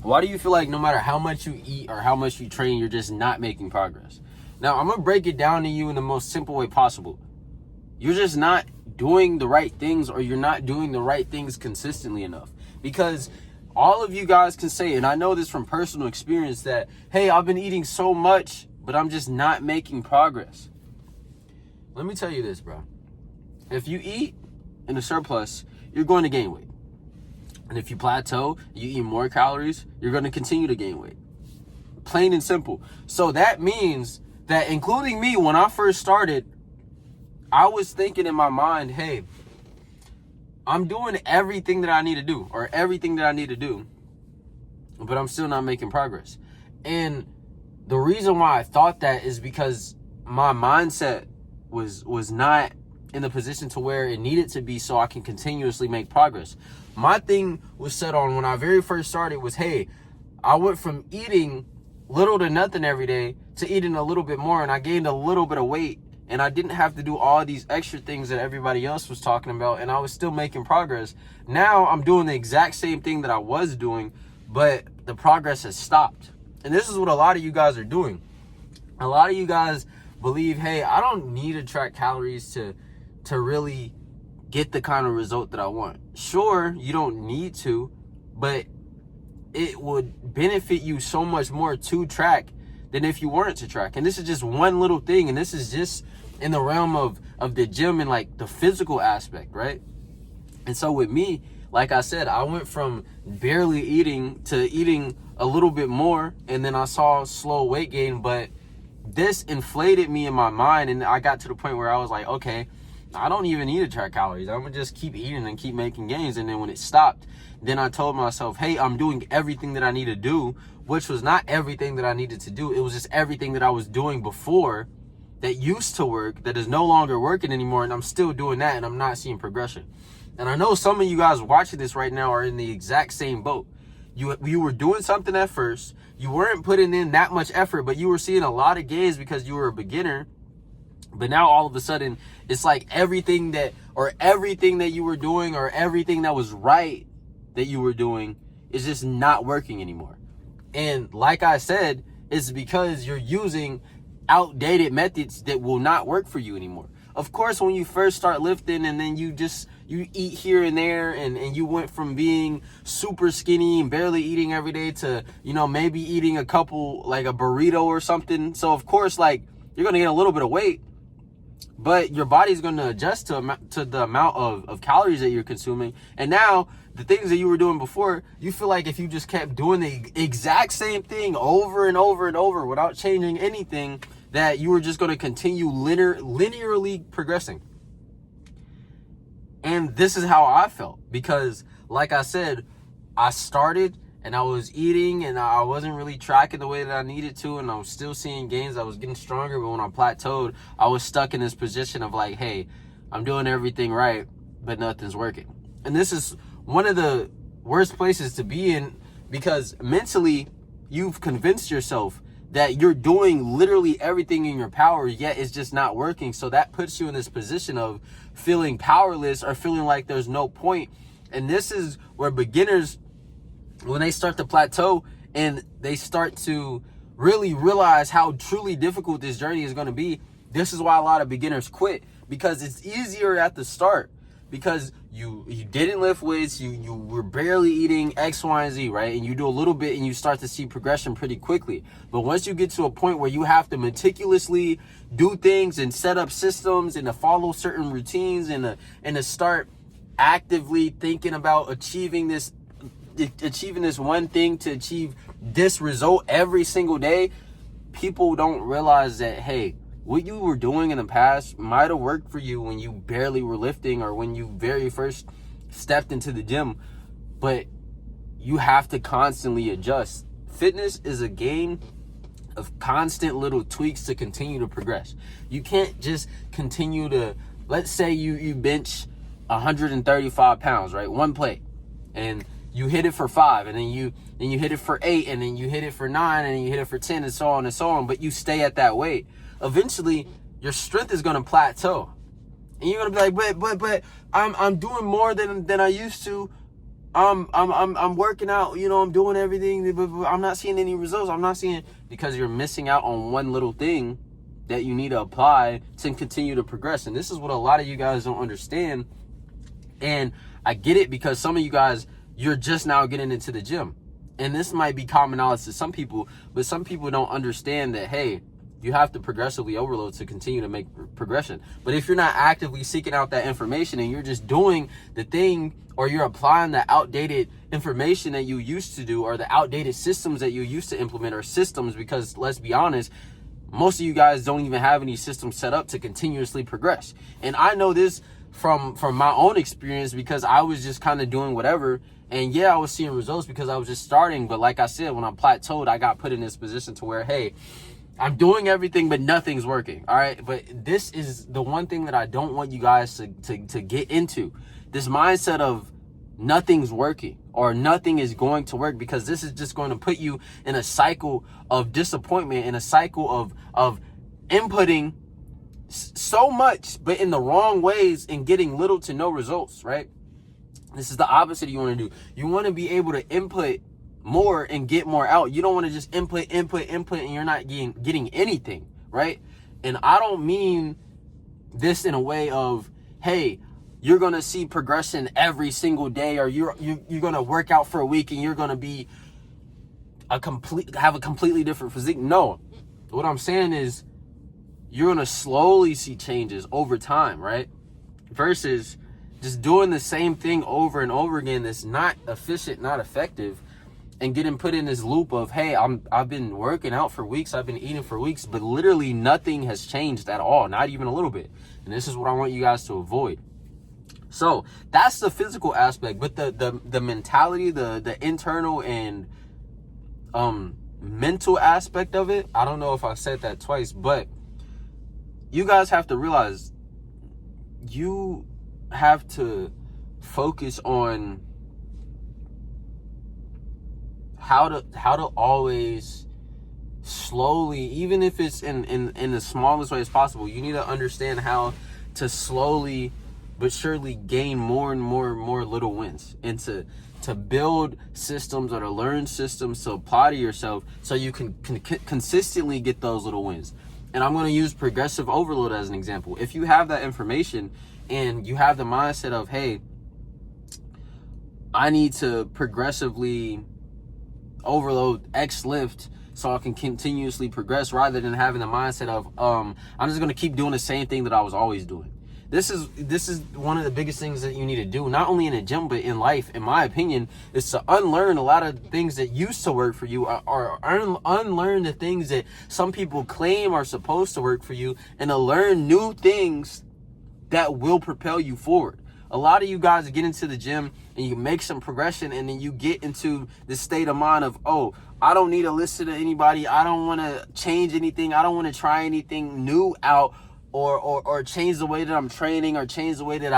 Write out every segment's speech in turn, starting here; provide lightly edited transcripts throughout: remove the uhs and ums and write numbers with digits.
Why do you feel like no matter how much you eat or how much you train, you're just not making progress? Now, I'm going to break it down to you in the most simple way possible. You're just not doing the right things, or you're not doing the right things consistently enough. Because all of you guys can say, and I know this from personal experience, that, hey, I've been eating so much, but I'm just not making progress. Let me tell you this, bro. If you eat in a surplus, you're going to gain weight. And if you plateau, you eat more calories, you're going to continue to gain weight. Plain and simple. So that means that, including me, when I first started, I was thinking in my mind, hey, I'm doing everything that I need to do, or everything that I need to do, but I'm still not making progress. And the reason why I thought that is because my mindset was not in the position to where it needed to be, so I can continuously make progress. My thing was set on, when I very first started, was, hey, I went from eating little to nothing every day to eating a little bit more, and I gained a little bit of weight, and I didn't have to do all these extra things that everybody else was talking about, and I was still making progress. Now I'm doing the exact same thing that I was doing, but the progress has stopped. And this is what a lot of you guys are doing. A lot of you guys believe, hey, I don't need to track calories to really get the kind of result that I want. Sure, you don't need to, but it would benefit you so much more to track than if you weren't to track. And this is just one little thing, and this is just in the realm of the gym and like the physical aspect, right? And so with me, like I said, I went from barely eating to eating a little bit more, and then I saw slow weight gain, but this inflated me in my mind, and I got to the point where I was like, okay, I don't even need to track calories. I'm gonna just keep eating and keep making gains. And then when it stopped, then I told myself, hey, I'm doing everything that I need to do, which was not everything that I needed to do. It was just everything that I was doing before that used to work, that is no longer working anymore, and I'm still doing that, and I'm not seeing progression. And I know some of you guys watching this right now are in the exact same boat. You were doing something at first, you weren't putting in that much effort, but you were seeing a lot of gains because you were a beginner. But now all of a sudden, it's like everything that you were doing, or everything that was right that you were doing, is just not working anymore. And like I said, it's because you're using outdated methods that will not work for you anymore. Of course, when you first start lifting, and then you eat here and there, and you went from being super skinny and barely eating every day to, maybe eating a couple, like a burrito or something. So of course, like, you're going to get a little bit of weight, but your body's going to adjust to the amount of calories that you're consuming. And now the things that you were doing before, you feel like if you just kept doing the exact same thing over and over and over without changing anything, that you were just going to continue linearly progressing. And this is how I felt, because like I said, I started and I was eating and I wasn't really tracking the way that I needed to, and I was still seeing gains. I was getting stronger, but when I plateaued, I was stuck in this position of like, hey, I'm doing everything right, but nothing's working. And this is one of the worst places to be in, because mentally you've convinced yourself that you're doing literally everything in your power, yet it's just not working. So that puts you in this position of feeling powerless, or feeling like there's no point. And this is where beginners, when they start to plateau and they start to really realize how truly difficult this journey is going to be, this is why a lot of beginners quit, because it's easier at the start, because you didn't lift weights, you were barely eating X, Y, and Z, right? And you do a little bit and you start to see progression pretty quickly. But once you get to a point where you have to meticulously do things and set up systems and to follow certain routines and to start actively thinking about achieving this one thing to achieve this result every single day, people don't realize that, hey, what you were doing in the past might have worked for you when you barely were lifting, or when you very first stepped into the gym, but you have to constantly adjust. Fitness is a game of constant little tweaks to continue to progress. You can't just continue to, let's say you bench 135 pounds, right? One plate, and you hit it for 5, and then you hit it for 8, and then you hit it for 9, and then you hit it for 10, and so on and so on, but you stay at that weight. Eventually your strength is going to plateau, and you're going to be like, but I'm doing more than I used to. I'm working out, you know, I'm doing everything, but I'm not seeing any results. I'm not seeing, because you're missing out on one little thing that you need to apply to continue to progress. And this is what a lot of you guys don't understand. And I get it, because some of you guys, you're just now getting into the gym. And this might be common knowledge to some people, but some people don't understand that, hey, you have to progressively overload to continue to make progression. But if you're not actively seeking out that information and you're just doing the thing, or you're applying the outdated information that you used to do, or the outdated systems that you used to implement, or systems, because let's be honest, most of you guys don't even have any systems set up to continuously progress. And I know this from my own experience, because I was just kind of doing whatever. And yeah, I was seeing results because I was just starting. But like I said, when I plateaued, I got put in this position to where, hey, I'm doing everything, but nothing's working. All right. But this is the one thing that I don't want you guys to get into. This mindset of nothing's working or nothing is going to work, because this is just going to put you in a cycle of disappointment, in a cycle of inputting so much, but in the wrong ways, and getting little to no results, right? This is the opposite you want to do. You want to be able to input more and get more out. You don't want to just input, and you're not getting anything, right? And I don't mean this in a way of, hey, you're going to see progression every single day, or you're going to work out for a week and you're going to be have a completely different physique. No, what I'm saying is you're going to slowly see changes over time, right? Versus just doing the same thing over and over again that's not efficient, not effective, and getting put in this loop of, hey, I've been working out for weeks, I've been eating for weeks, but literally nothing has changed at all, not even a little bit. And this is what I want you guys to avoid. So that's the physical aspect, but the mentality, the internal and mental aspect of it, I don't know if I said that twice, but you guys have to realize you have to focus on how to always slowly, even if it's in the smallest way as possible, you need to understand how to slowly but surely gain more and more little wins, and to build systems, or to learn systems to apply to yourself, so you can consistently get those little wins. And I'm going to use progressive overload as an example. If you have that information and you have the mindset of, hey, I need to progressively overload X lift so I can continuously progress, rather than having the mindset of, I'm just going to keep doing the same thing that I was always doing. This is one of the biggest things that you need to do, not only in a gym, but in life, in my opinion, is to unlearn a lot of things that used to work for you, or unlearn the things that some people claim are supposed to work for you, and to learn new things that will propel you forward. A lot of you guys get into the gym and you make some progression, and then you get into this state of mind of, oh, I don't need to listen to anybody. I don't want to change anything. I don't want to try anything new out, or change the way that I'm training, or change the way that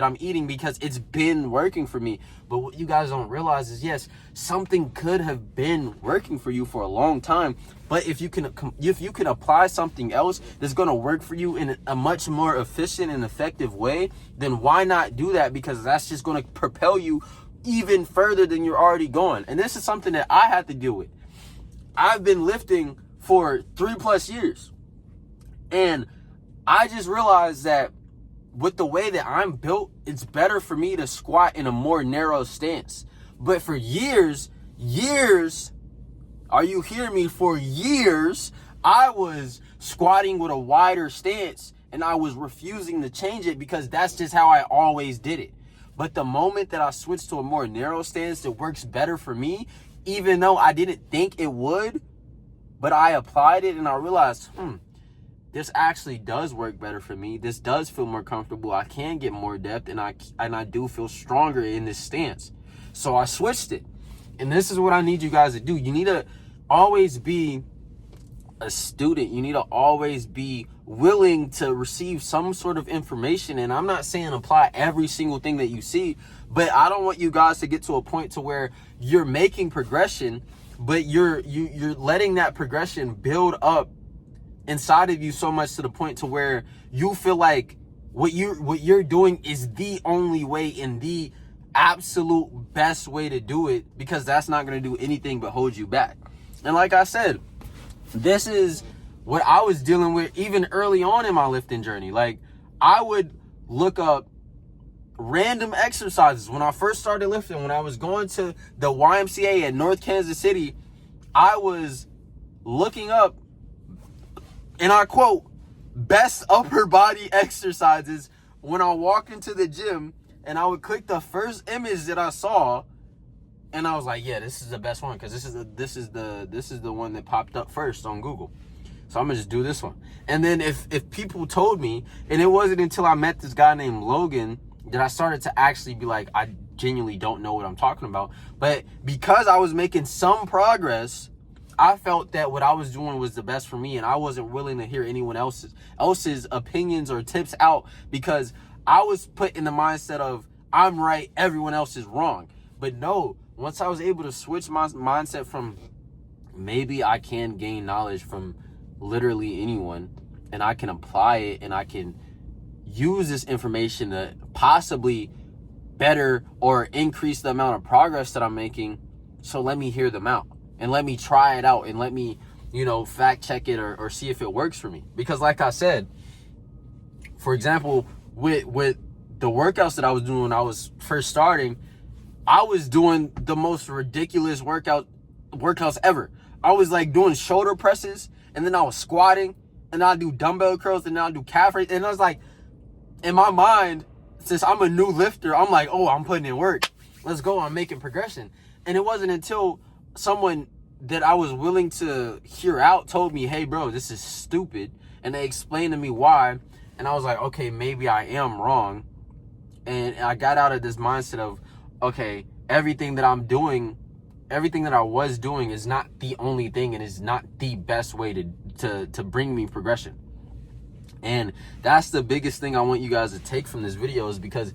I'm eating, because it's been working for me. But what you guys don't realize is, yes, something could have been working for you for a long time, but if you can apply something else that's going to work for you in a much more efficient and effective way, then why not do that? Because that's just going to propel you even further than you're already going. And this is something that I had to deal with. I've been lifting for 3+ years, and I just realized that with the way that I'm built, it's better for me to squat in a more narrow stance. But for years, are you hearing me? For years, I was squatting with a wider stance, and I was refusing to change it, because that's just how I always did it. But the moment that I switched to a more narrow stance that works better for me, even though I didn't think it would, but I applied it and I realized, this actually does work better for me. This does feel more comfortable. I can get more depth, and I do feel stronger in this stance. So I switched it. And this is what I need you guys to do. You need to always be a student. You need to always be willing to receive some sort of information. And I'm not saying apply every single thing that you see, but I don't want you guys to get to a point to where you're making progression, but you're letting that progression build up inside of you so much to the point to where you feel like what you're doing is the only way and the absolute best way to do it, because that's not going to do anything but hold you back. And like I said, this is what I was dealing with even early on in my lifting journey. Like, I would look up random exercises when I first started lifting. When I was going to the YMCA at North Kansas City, I was looking up, and I quote, best upper body exercises when I walk into the gym, and I would click the first image that I saw, and I was like, yeah, this is the best one, because this is the one that popped up first on Google. So I'm gonna just do this one. And then if people told me, and it wasn't until I met this guy named Logan that I started to actually be like, I genuinely don't know what I'm talking about. But because I was making some progress, I felt that what I was doing was the best for me, and I wasn't willing to hear anyone else's opinions or tips out, because I was put in the mindset of I'm right, everyone else is wrong. But no, once I was able to switch my mindset from maybe I can gain knowledge from literally anyone, and I can apply it, and I can use this information to possibly better or increase the amount of progress that I'm making. So let me hear them out, and let me try it out, and let me, fact check it or see if it works for me. Because like I said, for example, with the workouts that I was doing when I was first starting, I was doing the most ridiculous workouts ever. I was like doing shoulder presses, and then I was squatting, and I'd do dumbbell curls, and then I'd do calf raises. And I was like, in my mind, since I'm a new lifter, I'm like, oh, I'm putting in work. Let's go, I'm making progression. And it wasn't until someone that I was willing to hear out told me, hey bro, this is stupid. And they explained to me why. And I was like, okay, maybe I am wrong. And I got out of this mindset of, okay, everything that I was doing is not the only thing, and is not the best way to bring me progression. And that's the biggest thing I want you guys to take from this video, is because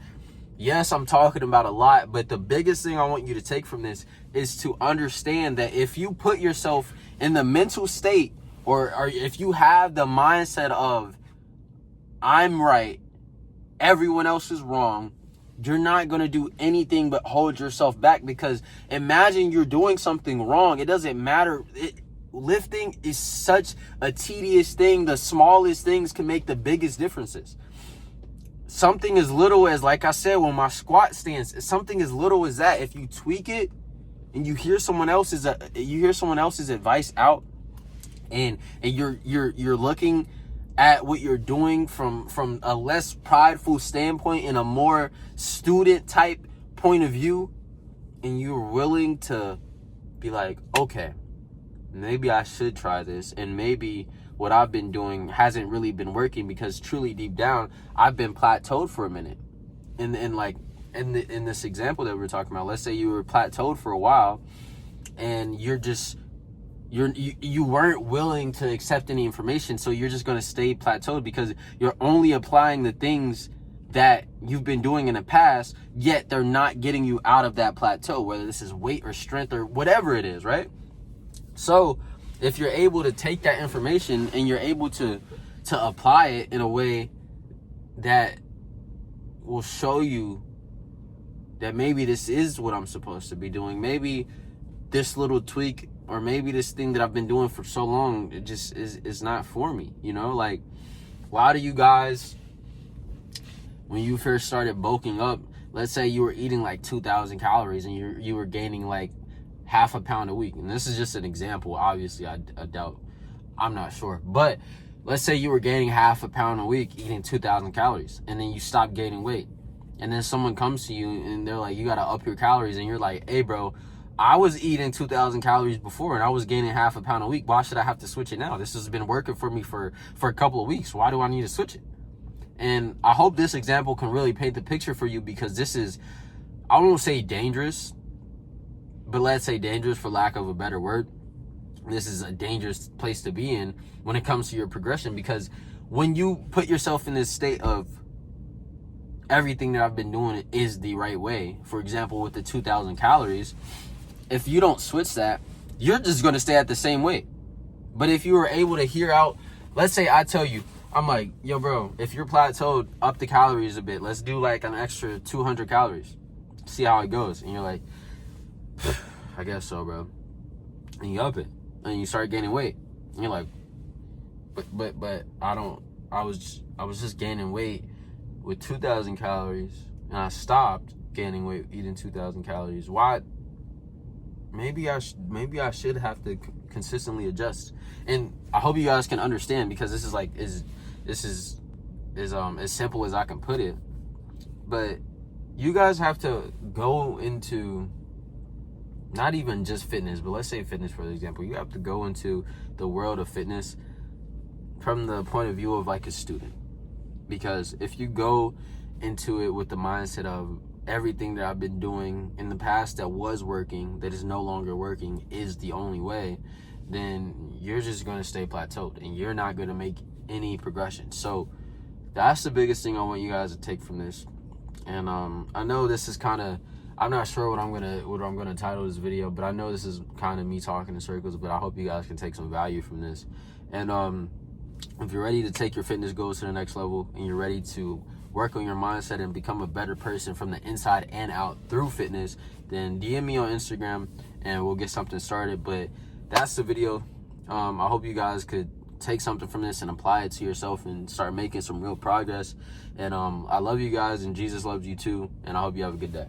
yes, I'm talking about a lot, but the biggest thing I want you to take from this is to understand that if you put yourself in the mental state, or if you have the mindset of I'm right, everyone else is wrong, you're not going to do anything but hold yourself back. Because imagine you're doing something wrong. It doesn't matter. Lifting is such a tedious thing. The smallest things can make the biggest differences. Something as little as, like I said, when my squat stance, something as little as that, if you tweak it and you hear someone else's advice out, and you're looking at what you're doing from a less prideful standpoint and a more student type point of view, and you're willing to be like, okay, maybe I should try this, and maybe what I've been doing hasn't really been working, because truly deep down I've been plateaued for a minute. In this example that we're talking about, let's say you were plateaued for a while, and you weren't willing to accept any information, so you're just going to stay plateaued because you're only applying the things that you've been doing in the past, yet they're not getting you out of that plateau, whether this is weight or strength or whatever it is, right? So if you're able to take that information and you're able to apply it in a way that will show you that maybe this is what I'm supposed to be doing, maybe this little tweak, or maybe this thing that I've been doing for so long, it just is not for me, like, why do you guys, when you first started bulking up, let's say you were eating like 2,000 calories and you were gaining like half a pound a week, and this is just an example, obviously I doubt, I'm not sure, but let's say you were gaining half a pound a week eating 2,000 calories, and then you stop gaining weight, and then someone comes to you and they're like, you gotta up your calories, and you're like, hey bro, I was eating 2,000 calories before and I was gaining half a pound a week. Why should I have to switch it now? This has been working for me for a couple of weeks. Why do I need to switch it? And I hope this example can really paint the picture for you, because this is, I won't say dangerous, but let's say dangerous for lack of a better word. This is a dangerous place to be in when it comes to your progression, because when you put yourself in this state of everything that I've been doing is the right way, for example, with the 2,000 calories, if you don't switch that, you're just going to stay at the same weight. But if you were able to hear out, let's say I tell you, I'm like, yo bro, if you're plateaued, up the calories a bit. Let's do like an extra 200 calories. see how it goes. And you're like, I guess so, bro. And you up it, and you start gaining weight. And you're like, but I was just gaining weight with 2,000 calories, and I stopped gaining weight eating 2,000 calories. Why? Maybe I should have to consistently adjust. And I hope you guys can understand, because this is as simple as I can put it. But you guys have to go into not even just fitness, but let's say fitness for example. You have to go into the world of fitness from the point of view of like a student. Because if you go into it with the mindset of everything that I've been doing in the past that was working, that is no longer working, is the only way, then you're just going to stay plateaued and you're not going to make any progression. So that's the biggest thing I want you guys to take from this. And I know this is kind of, I'm not sure what I'm gonna title this video, but I know this is kind of me talking in circles, but I hope you guys can take some value from this. And if you're ready to take your fitness goals to the next level, and you're ready to work on your mindset and become a better person from the inside and out through fitness, then DM me on Instagram and we'll get something started. But that's the video. I hope you guys could take something from this and apply it to yourself and start making some real progress. And I love you guys, and Jesus loves you too, and I hope you have a good day.